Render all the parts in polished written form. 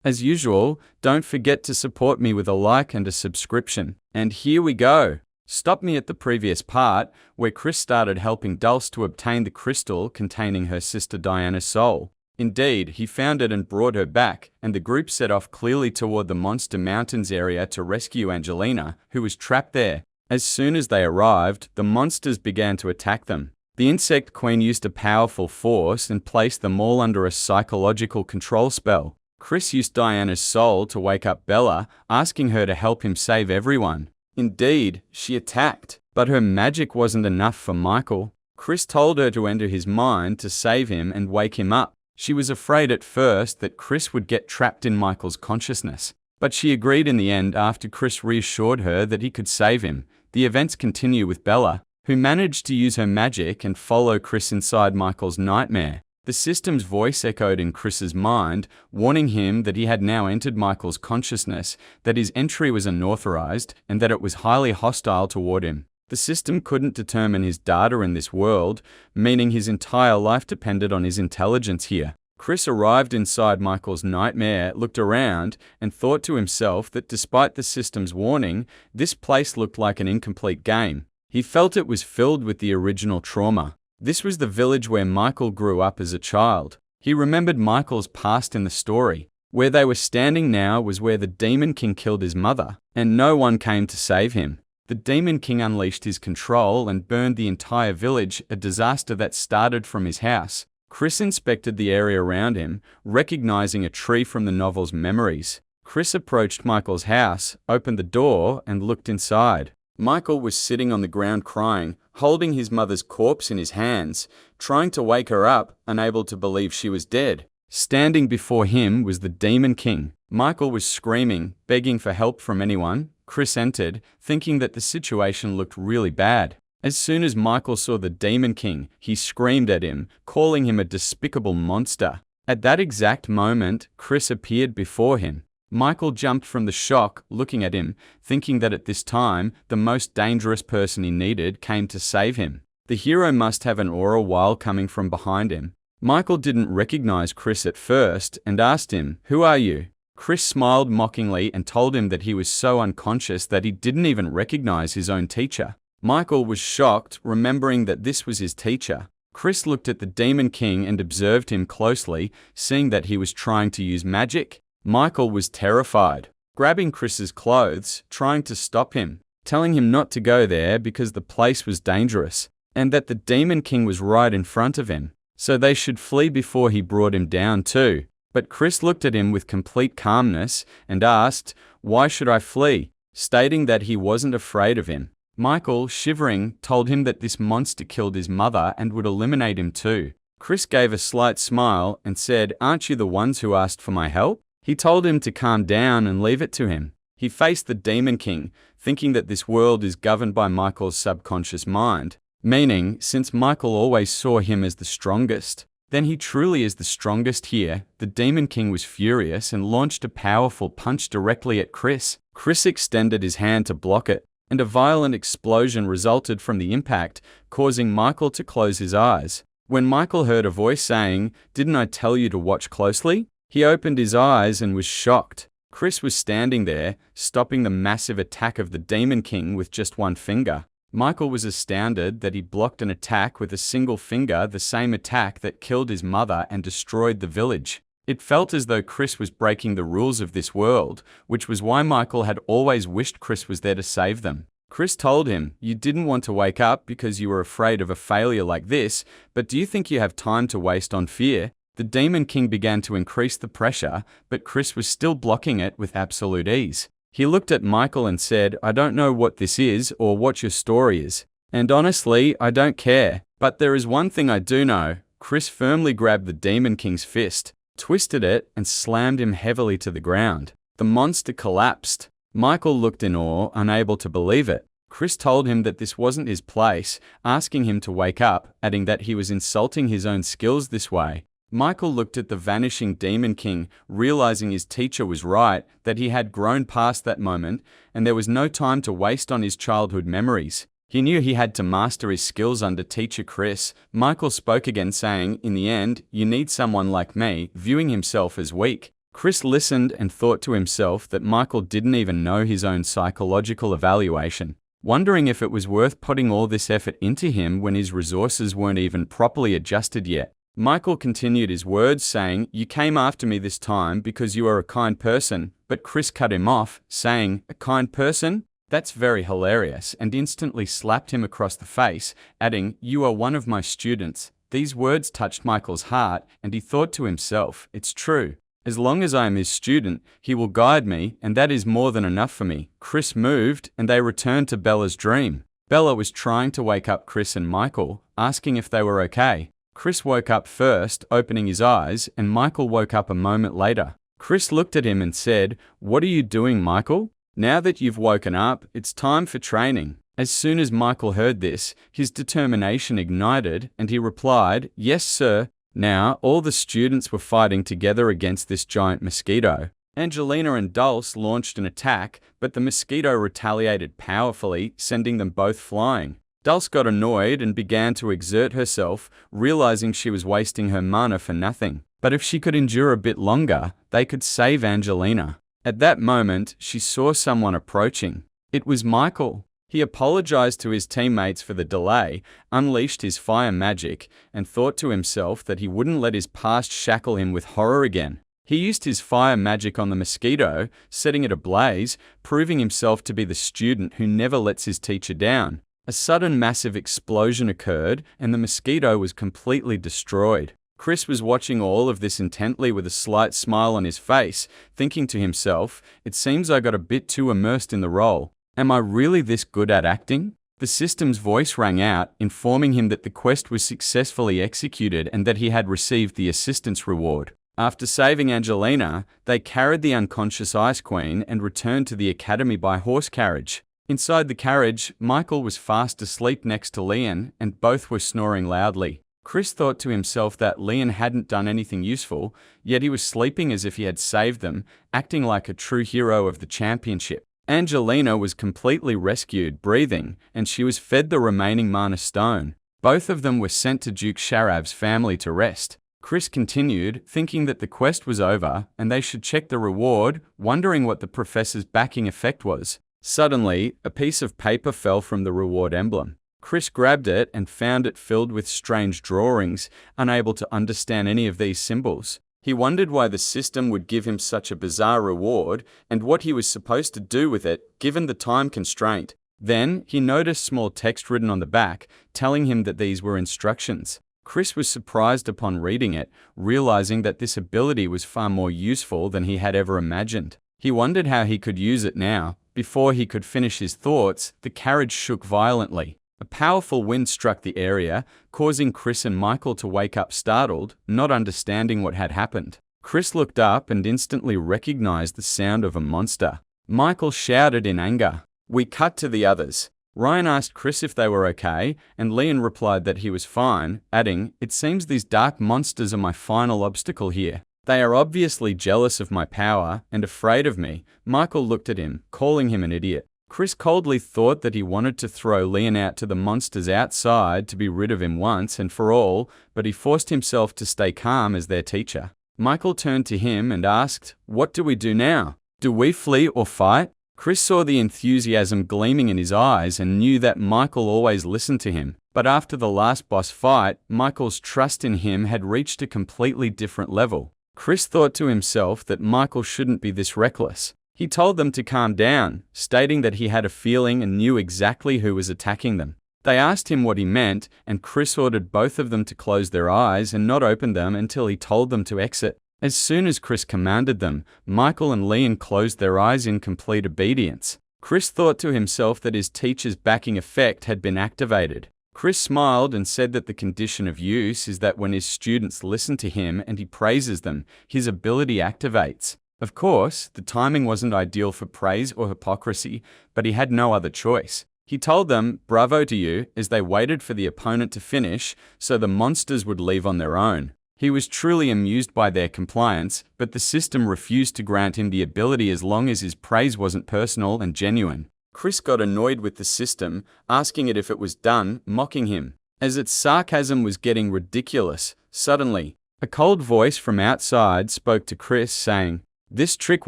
As usual, don't forget to support me with a like and a subscription. And here we go! Stop me at the previous part, where Chris started helping Dulce to obtain the crystal containing her sister Diana's soul. Indeed, he found it and brought her back, and the group set off clearly toward the Monster Mountains area to rescue Angelina, who was trapped there. As soon as they arrived, the monsters began to attack them. The Insect Queen used a powerful force and placed them all under a psychological control spell. Chris used Diana's soul to wake up Bella, asking her to help him save everyone. Indeed, she attacked, but her magic wasn't enough for Michael. Chris told her to enter his mind to save him and wake him up. She was afraid at first that Chris would get trapped in Michael's consciousness, but she agreed in the end after Chris reassured her that he could save him. The events continue with Bella, who managed to use her magic and follow Chris inside Michael's nightmare. The system's voice echoed in Chris's mind, warning him that he had now entered Michael's consciousness, that his entry was unauthorized, and that it was highly hostile toward him. The system couldn't determine his data in this world, meaning his entire life depended on his intelligence here. Chris arrived inside Michael's nightmare, looked around, and thought to himself that despite the system's warning, this place looked like an incomplete game. He felt it was filled with the original trauma. This was the village where Michael grew up as a child. He remembered Michael's past in the story. Where they were standing now was where the Demon King killed his mother, and no one came to save him. The Demon King unleashed his control and burned the entire village, a disaster that started from his house. Chris inspected the area around him, recognizing a tree from the novel's memories. Chris approached Michael's house, opened the door, and looked inside. Michael was sitting on the ground crying, holding his mother's corpse in his hands, trying to wake her up, unable to believe she was dead. Standing before him was the Demon King. Michael was screaming, begging for help from anyone. Chris entered, thinking that the situation looked really bad. As soon as Michael saw the Demon King, he screamed at him, calling him a despicable monster. At that exact moment, Chris appeared before him. Michael jumped from the shock, looking at him, thinking that at this time, the most dangerous person he needed came to save him. The hero must have an aura while coming from behind him. Michael didn't recognize Chris at first and asked him, "Who are you?" Chris smiled mockingly and told him that he was so unconscious that he didn't even recognize his own teacher. Michael was shocked, remembering that this was his teacher. Chris looked at the Demon King and observed him closely, seeing that he was trying to use magic. Michael was terrified, grabbing Chris's clothes, trying to stop him, telling him not to go there because the place was dangerous, and that the Demon King was right in front of him, so they should flee before he brought him down too. But Chris looked at him with complete calmness and asked, "Why should I flee?" stating that he wasn't afraid of him. Michael, shivering, told him that this monster killed his mother and would eliminate him too. Chris gave a slight smile and said, "Aren't you the ones who asked for my help?" He told him to calm down and leave it to him. He faced the Demon King, thinking that this world is governed by Michael's subconscious mind, meaning, since Michael always saw him as the strongest, then he truly is the strongest here. The Demon King was furious and launched a powerful punch directly at Chris. Chris extended his hand to block it, and a violent explosion resulted from the impact, causing Michael to close his eyes. When Michael heard a voice saying, "Didn't I tell you to watch closely?" he opened his eyes and was shocked. Chris was standing there, stopping the massive attack of the Demon King with just one finger. Michael was astounded that he blocked an attack with a single finger, the same attack that killed his mother and destroyed the village. It felt as though Chris was breaking the rules of this world, which was why Michael had always wished Chris was there to save them. Chris told him, "You didn't want to wake up because you were afraid of a failure like this, but do you think you have time to waste on fear?" The Demon King began to increase the pressure, but Chris was still blocking it with absolute ease. He looked at Michael and said, "I don't know what this is or what your story is. And honestly, I don't care. But there is one thing I do know." Chris firmly grabbed the Demon King's fist, twisted it, and slammed him heavily to the ground. The monster collapsed. Michael looked in awe, unable to believe it. Chris told him that this wasn't his place, asking him to wake up, adding that he was insulting his own skills this way. Michael looked at the vanishing Demon King, realizing his teacher was right, that he had grown past that moment, and there was no time to waste on his childhood memories. He knew he had to master his skills under teacher Chris. Michael spoke again saying, "In the end, you need someone like me," viewing himself as weak. Chris listened and thought to himself that Michael didn't even know his own psychological evaluation, wondering if it was worth putting all this effort into him when his resources weren't even properly adjusted yet. Michael continued his words, saying, "You came after me this time because you are a kind person," but Chris cut him off, saying, "A kind person? That's very hilarious," and instantly slapped him across the face, adding, "You are one of my students." These words touched Michael's heart, and he thought to himself, "It's true. As long as I am his student, he will guide me, and that is more than enough for me." Chris moved, and they returned to Bella's dream. Bella was trying to wake up Chris and Michael, asking if they were okay. Chris woke up first, opening his eyes, and Michael woke up a moment later. Chris looked at him and said, "What are you doing, Michael? Now that you've woken up, it's time for training." As soon as Michael heard this, his determination ignited, and he replied, "Yes, sir." Now, all the students were fighting together against this giant mosquito. Angelina and Dulce launched an attack, but the mosquito retaliated powerfully, sending them both flying. Dulce got annoyed and began to exert herself, realizing she was wasting her mana for nothing. But if she could endure a bit longer, they could save Angelina. At that moment, she saw someone approaching. It was Michael. He apologized to his teammates for the delay, unleashed his fire magic, and thought to himself that he wouldn't let his past shackle him with horror again. He used his fire magic on the mosquito, setting it ablaze, proving himself to be the student who never lets his teacher down. A sudden massive explosion occurred, and the mosquito was completely destroyed. Chris was watching all of this intently with a slight smile on his face, thinking to himself, "It seems I got a bit too immersed in the role. Am I really this good at acting?" The system's voice rang out, informing him that the quest was successfully executed and that he had received the assistance reward. After saving Angelina, they carried the unconscious Ice Queen and returned to the academy by horse carriage. Inside the carriage, Michael was fast asleep next to Leon, and both were snoring loudly. Chris thought to himself that Leon hadn't done anything useful, yet he was sleeping as if he had saved them, acting like a true hero of the championship. Angelina was completely rescued, breathing, and she was fed the remaining mana stone. Both of them were sent to Duke Sharab's family to rest. Chris continued, thinking that the quest was over and they should check the reward, wondering what the professor's backing effect was. Suddenly, a piece of paper fell from the reward emblem. Chris grabbed it and found it filled with strange drawings, unable to understand any of these symbols. He wondered why the system would give him such a bizarre reward and what he was supposed to do with it, given the time constraint. Then, he noticed small text written on the back, telling him that these were instructions. Chris was surprised upon reading it, realizing that this ability was far more useful than he had ever imagined. He wondered how he could use it now. Before he could finish his thoughts, the carriage shook violently. A powerful wind struck the area, causing Chris and Michael to wake up startled, not understanding what had happened. Chris looked up and instantly recognized the sound of a monster. Michael shouted in anger. We cut to the others. Ryan asked Chris if they were okay, and Leon replied that he was fine, adding, "It seems these dark monsters are my final obstacle here. They are obviously jealous of my power and afraid of me." Michael looked at him, calling him an idiot. Chris coldly thought that he wanted to throw Leon out to the monsters outside to be rid of him once and for all, but he forced himself to stay calm as their teacher. Michael turned to him and asked, "What do we do now? Do we flee or fight?" Chris saw the enthusiasm gleaming in his eyes and knew that Michael always listened to him. But after the last boss fight, Michael's trust in him had reached a completely different level. Chris thought to himself that Michael shouldn't be this reckless. He told them to calm down, stating that he had a feeling and knew exactly who was attacking them. They asked him what he meant, and Chris ordered both of them to close their eyes and not open them until he told them to exit. As soon as Chris commanded them, Michael and Leon closed their eyes in complete obedience. Chris thought to himself that his teacher's backing effect had been activated. Chris smiled and said that the condition of use is that when his students listen to him and he praises them, his ability activates. Of course, the timing wasn't ideal for praise or hypocrisy, but he had no other choice. He told them, "Bravo to you," as they waited for the opponent to finish, so the monsters would leave on their own. He was truly amused by their compliance, but the system refused to grant him the ability as long as his praise wasn't personal and genuine. Chris got annoyed with the system, asking it if it was done, mocking him. As its sarcasm was getting ridiculous, suddenly, A cold voice from outside spoke to Chris, saying, "This trick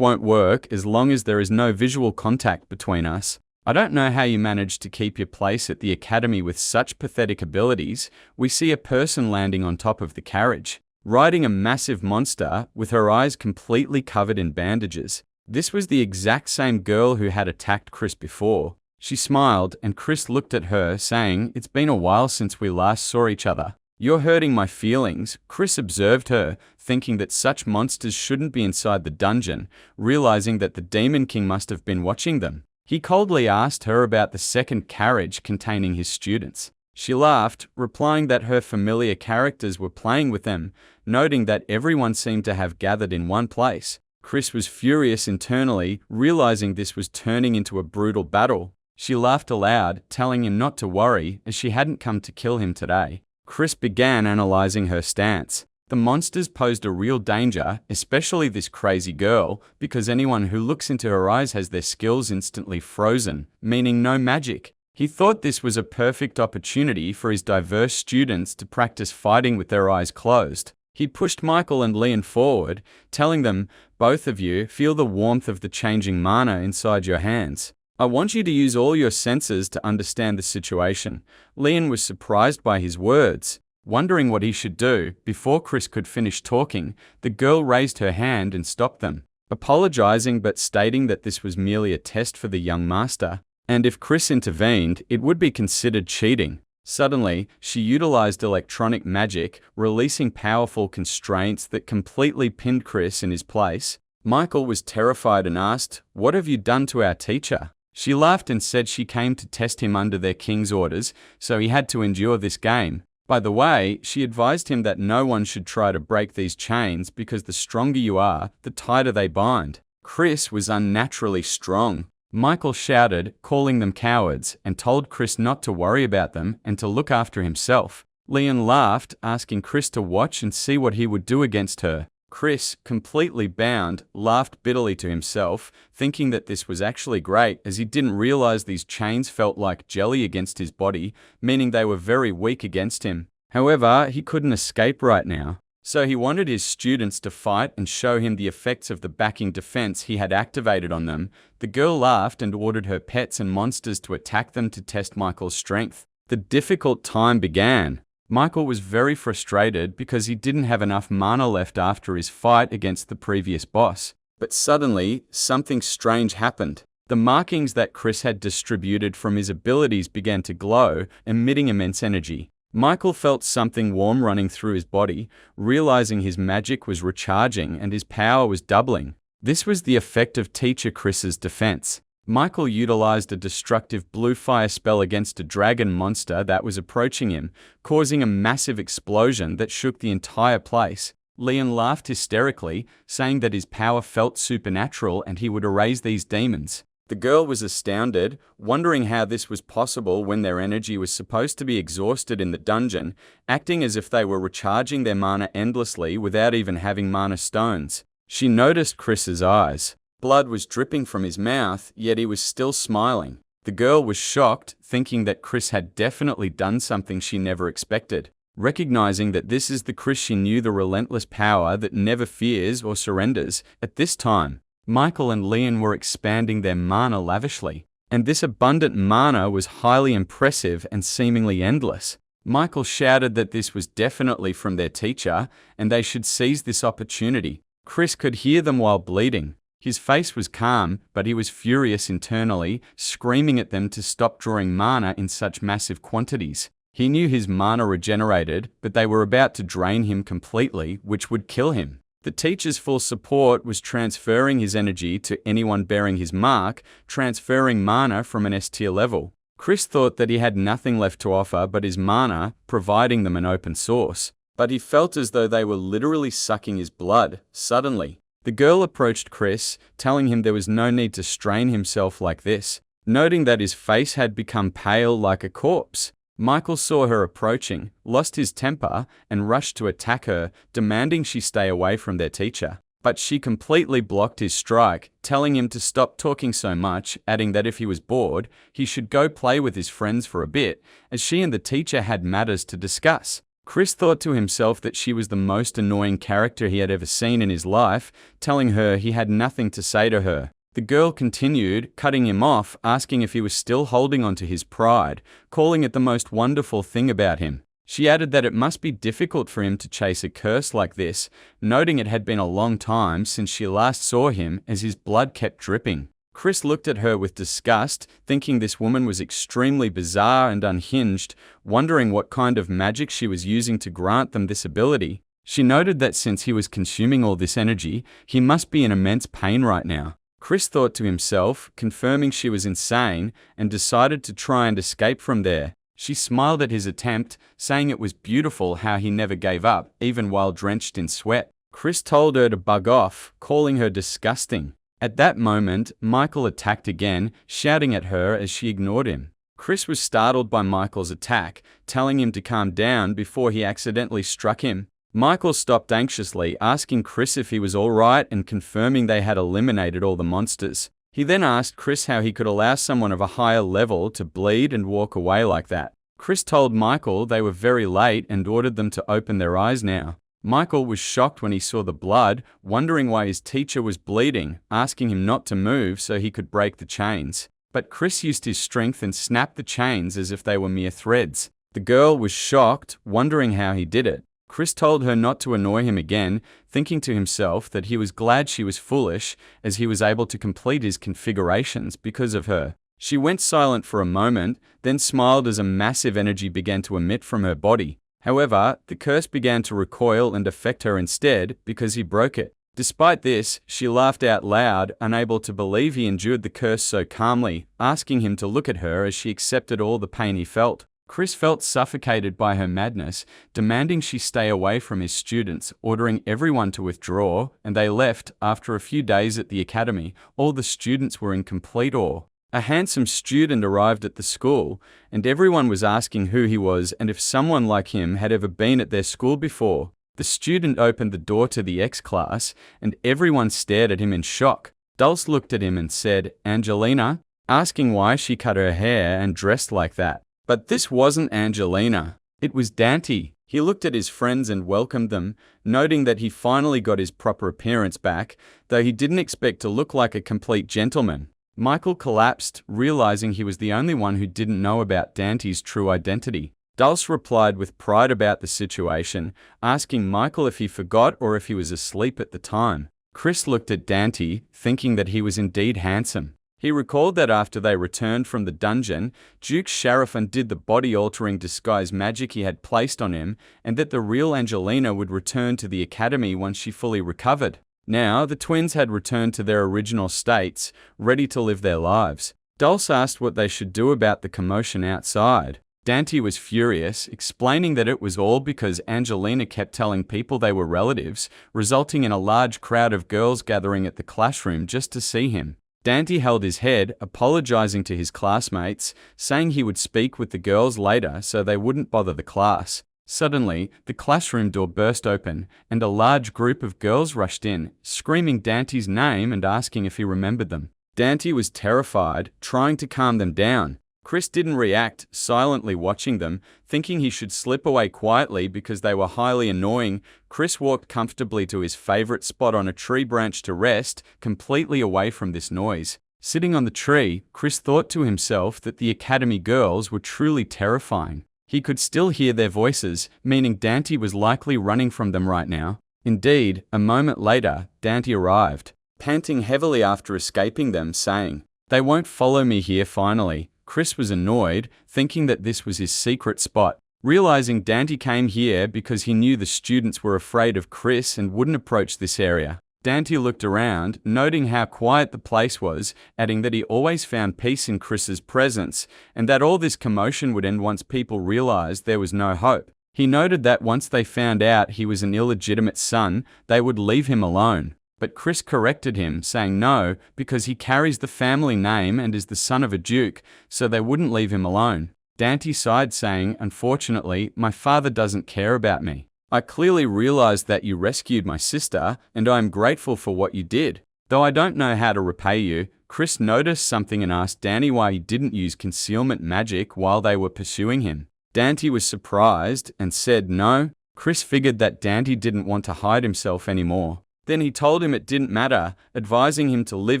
won't work as long as there is no visual contact between us. I don't know how you managed to keep your place at the academy with such pathetic abilities. We see a person landing on top of the carriage, riding a massive monster with her eyes completely covered in bandages." This was the exact same girl who had attacked Chris before. She smiled, and Chris looked at her, saying, "It's been a while since we last saw each other." "You're hurting my feelings," Chris observed her, thinking that such monsters shouldn't be inside the dungeon, realizing that the Demon King must have been watching them. He coldly asked her about the second carriage containing his students. She laughed, replying that her familiar characters were playing with them, noting that everyone seemed to have gathered in one place. Chris was furious internally, realizing this was turning into a brutal battle. She laughed aloud, telling him not to worry, as she hadn't come to kill him today. Chris began analyzing her stance. The monsters posed a real danger, especially this crazy girl, because anyone who looks into her eyes has their skills instantly frozen, meaning no magic. He thought this was a perfect opportunity for his diverse students to practice fighting with their eyes closed. He pushed Michael and Leon forward, telling them, "Both of you feel the warmth of the changing mana inside your hands. I want you to use all your senses to understand the situation." Leon was surprised by his words. Wondering what he should do, before Chris could finish talking, the girl raised her hand and stopped them, apologizing but stating that this was merely a test for the young master, and if Chris intervened, it would be considered cheating. Suddenly, she utilized electronic magic, releasing powerful constraints that completely pinned Chris in his place. Michael was terrified and asked, "What have you done to our teacher?" She laughed and said she came to test him under their king's orders, so he had to endure this game. By the way, she advised him that no one should try to break these chains because the stronger you are, the tighter they bind. Chris was unnaturally strong. Michael shouted, calling them cowards, and told Chris not to worry about them and to look after himself. Leon laughed, asking Chris to watch and see what he would do against her. Chris, completely bound, laughed bitterly to himself, thinking that this was actually great as he didn't realize these chains felt like jelly against his body, meaning they were very weak against him. However, he couldn't escape right now. So he wanted his students to fight and show him the effects of the backing defense he had activated on them. The girl laughed and ordered her pets and monsters to attack them to test Michael's strength. The difficult time began. Michael was very frustrated because he didn't have enough mana left after his fight against the previous boss. But suddenly, something strange happened. The markings that Chris had distributed from his abilities began to glow, emitting immense energy. Michael felt something warm running through his body, realizing his magic was recharging and his power was doubling. This was the effect of Teacher Chris's defense. Michael utilized a destructive blue fire spell against a dragon monster that was approaching him, causing a massive explosion that shook the entire place. Leon laughed hysterically, saying that his power felt supernatural and he would erase these demons. The girl was astounded, wondering how this was possible when their energy was supposed to be exhausted in the dungeon, acting as if they were recharging their mana endlessly without even having mana stones. She noticed Chris's eyes. Blood was dripping from his mouth, yet he was still smiling. The girl was shocked, thinking that Chris had definitely done something she never expected. Recognizing that this is the Chris she knew, the relentless power that never fears or surrenders. At this time, Michael and Leon were expanding their mana lavishly, and this abundant mana was highly impressive and seemingly endless. Michael shouted that this was definitely from their teacher, and they should seize this opportunity. Chris could hear them while bleeding. His face was calm, but he was furious internally, screaming at them to stop drawing mana in such massive quantities. He knew his mana regenerated, but they were about to drain him completely, which would kill him. The teacher's full support was transferring his energy to anyone bearing his mark, transferring mana from an S-tier level. Chris thought that he had nothing left to offer but his mana, providing them an open source. But he felt as though they were literally sucking his blood. Suddenly, the girl approached Chris, telling him there was no need to strain himself like this, noting that his face had become pale like a corpse. Michael saw her approaching, lost his temper, and rushed to attack her, demanding she stay away from their teacher. But she completely blocked his strike, telling him to stop talking so much, adding that if he was bored, he should go play with his friends for a bit, as she and the teacher had matters to discuss. Chris thought to himself that she was the most annoying character he had ever seen in his life, telling her he had nothing to say to her. The girl continued, cutting him off, asking if he was still holding on to his pride, calling it the most wonderful thing about him. She added that it must be difficult for him to chase a curse like this, noting it had been a long time since she last saw him as his blood kept dripping. Chris looked at her with disgust, thinking this woman was extremely bizarre and unhinged, wondering what kind of magic she was using to grant them this ability. She noted that since he was consuming all this energy, he must be in immense pain right now. Chris thought to himself, confirming she was insane, and decided to try and escape from there. She smiled at his attempt, saying it was beautiful how he never gave up, even while drenched in sweat. Chris told her to bug off, calling her disgusting. At that moment, Michael attacked again, shouting at her as she ignored him. Chris was startled by Michael's attack, telling him to calm down before he accidentally struck him. Michael stopped anxiously, asking Chris if he was alright and confirming they had eliminated all the monsters. He then asked Chris how he could allow someone of a higher level to bleed and walk away like that. Chris told Michael they were very late and ordered them to open their eyes now. Michael was shocked when he saw the blood, wondering why his teacher was bleeding, asking him not to move so he could break the chains. But Chris used his strength and snapped the chains as if they were mere threads. The girl was shocked, wondering how he did it. Chris told her not to annoy him again, thinking to himself that he was glad she was foolish, as he was able to complete his configurations because of her. She went silent for a moment, then smiled as a massive energy began to emit from her body. However, the curse began to recoil and affect her instead because he broke it. Despite this, she laughed out loud, unable to believe he endured the curse so calmly, asking him to look at her as she accepted all the pain he felt. Chris felt suffocated by her madness, demanding she stay away from his students, ordering everyone to withdraw, and they left. After a few days at the academy, all the students were in complete awe. A handsome student arrived at the school, and everyone was asking who he was and if someone like him had ever been at their school before. The student opened the door to the X class, and everyone stared at him in shock. Dulce looked at him and said, "Angelina?" asking why she cut her hair and dressed like that. But this wasn't Angelina. It was Dante. He looked at his friends and welcomed them, noting that he finally got his proper appearance back, though he didn't expect to look like a complete gentleman. Michael collapsed, realizing he was the only one who didn't know about Dante's true identity. Dulce replied with pride about the situation, asking Michael if he forgot or if he was asleep at the time. Chris looked at Dante, thinking that he was indeed handsome. He recalled that after they returned from the dungeon, Duke Sheriff undid the body-altering disguise magic he had placed on him, and that the real Angelina would return to the academy once she fully recovered. Now, the twins had returned to their original states, ready to live their lives. Dulce asked what they should do about the commotion outside. Dante was furious, explaining that it was all because Angelina kept telling people they were relatives, resulting in a large crowd of girls gathering at the classroom just to see him. Dante held his head, apologizing to his classmates, saying he would speak with the girls later so they wouldn't bother the class. Suddenly, the classroom door burst open, and a large group of girls rushed in, screaming Dante's name and asking if he remembered them. Dante was terrified, trying to calm them down. Chris didn't react, silently watching them, thinking he should slip away quietly because they were highly annoying. Chris walked comfortably to his favorite spot on a tree branch to rest, completely away from this noise. Sitting on the tree, Chris thought to himself that the academy girls were truly terrifying. He could still hear their voices, meaning Dante was likely running from them right now. Indeed, a moment later, Dante arrived, panting heavily after escaping them, saying, "They won't follow me here finally." Chris was annoyed, thinking that this was his secret spot. Realizing Dante came here because he knew the students were afraid of Chris and wouldn't approach this area. Dante looked around, noting how quiet the place was, adding that he always found peace in Chris's presence, and that all this commotion would end once people realized there was no hope. He noted that once they found out he was an illegitimate son, they would leave him alone. But Chris corrected him, saying no, because he carries the family name and is the son of a duke, so they wouldn't leave him alone. Dante sighed, saying, "Unfortunately, my father doesn't care about me. I clearly realized that you rescued my sister, and I am grateful for what you did. Though I don't know how to repay you." Chris noticed something and asked Dante why he didn't use concealment magic while they were pursuing him. Dante was surprised and said no. Chris figured that Dante didn't want to hide himself anymore. Then he told him it didn't matter, advising him to live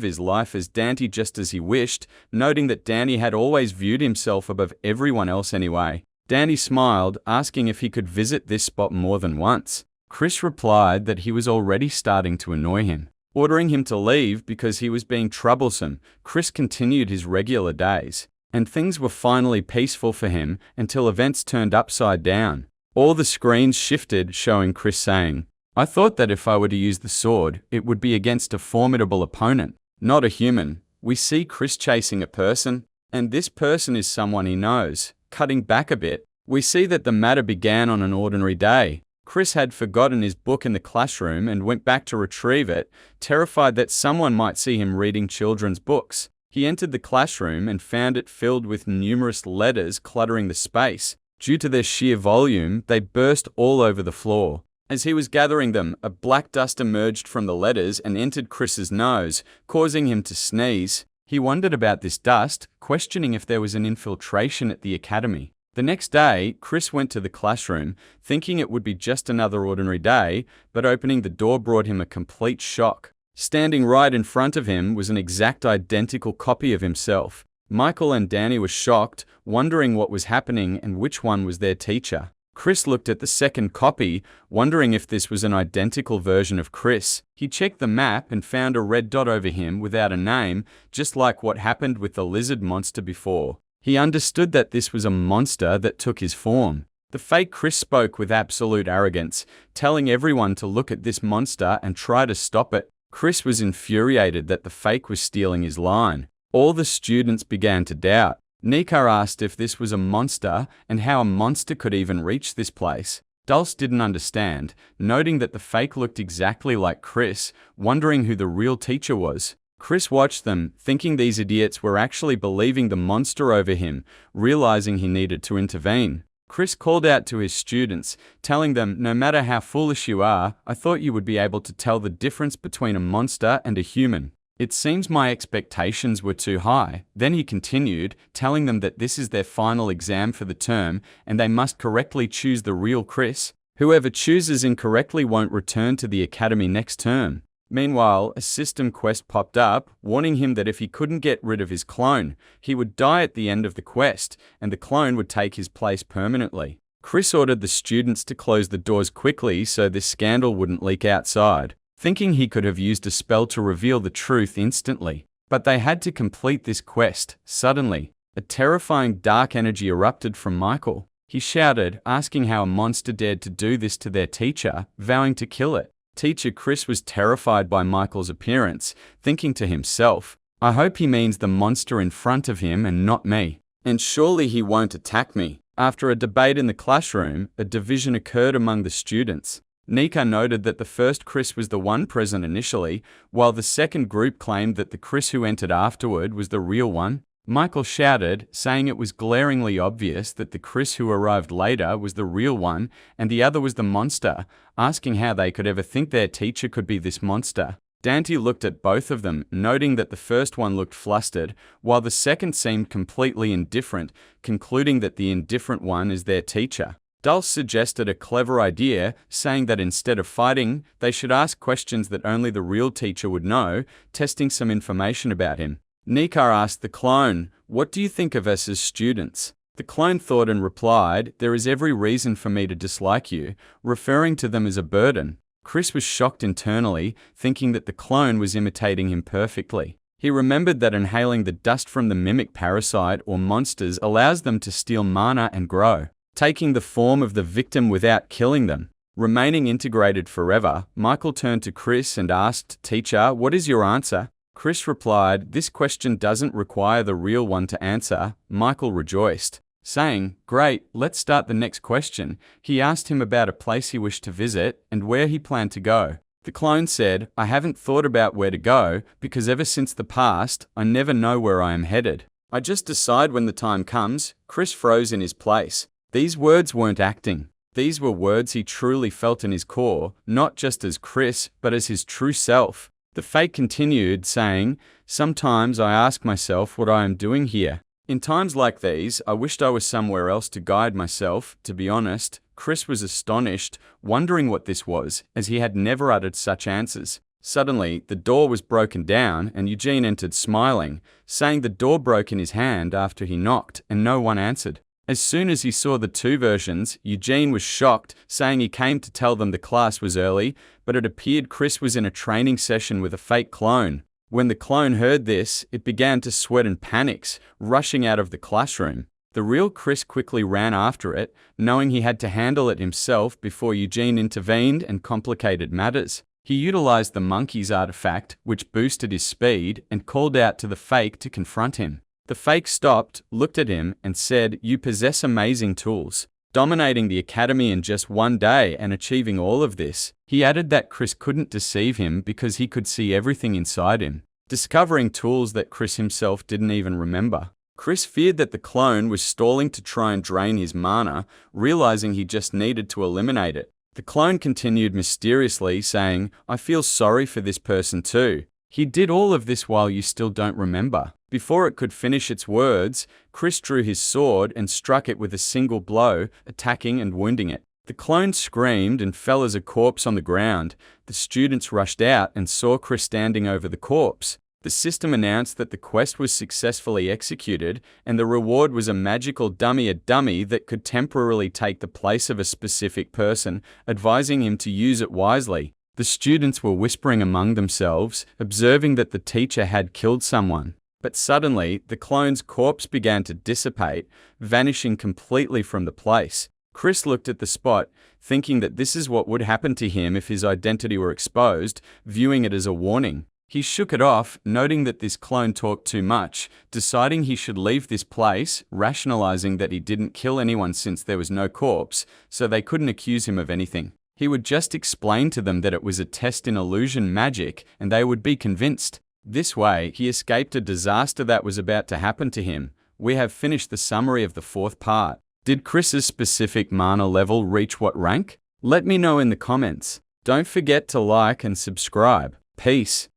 his life as Dante just as he wished, noting that Dante had always viewed himself above everyone else anyway. Dante smiled, asking if he could visit this spot more than once. Chris replied that he was already starting to annoy him. Ordering him to leave because he was being troublesome, Chris continued his regular days. And things were finally peaceful for him until events turned upside down. All the screens shifted, showing Chris saying, "I thought that if I were to use the sword, it would be against a formidable opponent, not a human." We see Chris chasing a person, and this person is someone he knows. Cutting back a bit, we see that the matter began on an ordinary day. Chris had forgotten his book in the classroom and went back to retrieve it, terrified that someone might see him reading children's books. He entered the classroom and found it filled with numerous letters cluttering the space. Due to their sheer volume, they burst all over the floor. As he was gathering them, a black dust emerged from the letters and entered Chris's nose, causing him to sneeze. He wondered about this dust, questioning if there was an infiltration at the academy. The next day, Chris went to the classroom, thinking it would be just another ordinary day, but opening the door brought him a complete shock. Standing right in front of him was an exact identical copy of himself. Michael and Danny were shocked, wondering what was happening and which one was their teacher. Chris looked at the second copy, wondering if this was an identical version of Chris. He checked the map and found a red dot over him without a name, just like what happened with the lizard monster before. He understood that this was a monster that took his form. The fake Chris spoke with absolute arrogance, telling everyone to look at this monster and try to stop it. Chris was infuriated that the fake was stealing his line. All the students began to doubt. Nika asked if this was a monster and how a monster could even reach this place. Dulce didn't understand, noting that the fake looked exactly like Chris, wondering who the real teacher was. Chris watched them, thinking these idiots were actually believing the monster over him, realizing he needed to intervene. Chris called out to his students, telling them, "No matter how foolish you are, I thought you would be able to tell the difference between a monster and a human. It seems my expectations were too high." Then he continued, telling them that this is their final exam for the term and they must correctly choose the real Chris. Whoever chooses incorrectly won't return to the academy next term. Meanwhile, a system quest popped up, warning him that if he couldn't get rid of his clone, he would die at the end of the quest, and the clone would take his place permanently. Chris ordered the students to close the doors quickly so this scandal wouldn't leak outside, thinking he could have used a spell to reveal the truth instantly. But they had to complete this quest. Suddenly, a terrifying dark energy erupted from Michael. He shouted, asking how a monster dared to do this to their teacher, vowing to kill it. Teacher Chris was terrified by Michael's appearance, thinking to himself, "I hope he means the monster in front of him and not me. And surely he won't attack me." After a debate in the classroom, a division occurred among the students. Nika noted that the first Chris was the one present initially, while the second group claimed that the Chris who entered afterward was the real one. Michael shouted, saying it was glaringly obvious that the Chris who arrived later was the real one and the other was the monster, asking how they could ever think their teacher could be this monster. Dante looked at both of them, noting that the first one looked flustered, while the second seemed completely indifferent, concluding that the indifferent one is their teacher. Dulce suggested a clever idea, saying that instead of fighting, they should ask questions that only the real teacher would know, testing some information about him. Nika asked the clone, "What do you think of us as students?" The clone thought and replied, "There is every reason for me to dislike you," referring to them as a burden. Chris was shocked internally, thinking that the clone was imitating him perfectly. He remembered that inhaling the dust from the mimic parasite or monsters allows them to steal mana and grow, taking the form of the victim without killing them. Remaining integrated forever, Michael turned to Chris and asked, "Teacher, what is your answer?" Chris replied, "This question doesn't require the real one to answer." Michael rejoiced, saying, "Great, let's start the next question." He asked him about a place he wished to visit and where he planned to go. The clone said, "I haven't thought about where to go because ever since the past, I never know where I am headed. I just decide when the time comes." Chris froze in his place. These words weren't acting. These were words he truly felt in his core, not just as Chris, but as his true self. The fake continued, saying, "Sometimes I ask myself what I am doing here. In times like these, I wished I was somewhere else to guide myself. To be honest, Chris was astonished, wondering what this was, as he had never uttered such answers. Suddenly, the door was broken down, and Eugene entered smiling, saying the door broke in his hand after he knocked, and no one answered. As soon as he saw the two versions, Eugene was shocked, saying he came to tell them the class was early, but it appeared Chris was in a training session with a fake clone. When the clone heard this, it began to sweat and panics, rushing out of the classroom. The real Chris quickly ran after it, knowing he had to handle it himself before Eugene intervened and complicated matters. He utilized the monkey's artifact, which boosted his speed, and called out to the fake to confront him. The fake stopped, looked at him, and said, "You possess amazing tools, dominating the academy in just one day and achieving all of this." He added that Chris couldn't deceive him because he could see everything inside him, discovering tools that Chris himself didn't even remember. Chris feared that the clone was stalling to try and drain his mana, realizing he just needed to eliminate it. The clone continued mysteriously, saying, "I feel sorry for this person too. He did all of this while you still don't remember." Before it could finish its words, Chris drew his sword and struck it with a single blow, attacking and wounding it. The clone screamed and fell as a corpse on the ground. The students rushed out and saw Chris standing over the corpse. The system announced that the quest was successfully executed, and the reward was a magical dummy, a dummy that could temporarily take the place of a specific person, advising him to use it wisely. The students were whispering among themselves, observing that the teacher had killed someone. But suddenly, the clone's corpse began to dissipate, vanishing completely from the place. Chris looked at the spot, thinking that this is what would happen to him if his identity were exposed, viewing it as a warning. He shook it off, noting that this clone talked too much, deciding he should leave this place, rationalizing that he didn't kill anyone since there was no corpse, so they couldn't accuse him of anything. He would just explain to them that it was a test in illusion magic, and they would be convinced. This way, he escaped a disaster that was about to happen to him. We have finished the summary of the fourth part. Did Chris's specific mana level reach what rank? Let me know in the comments. Don't forget to like and subscribe. Peace.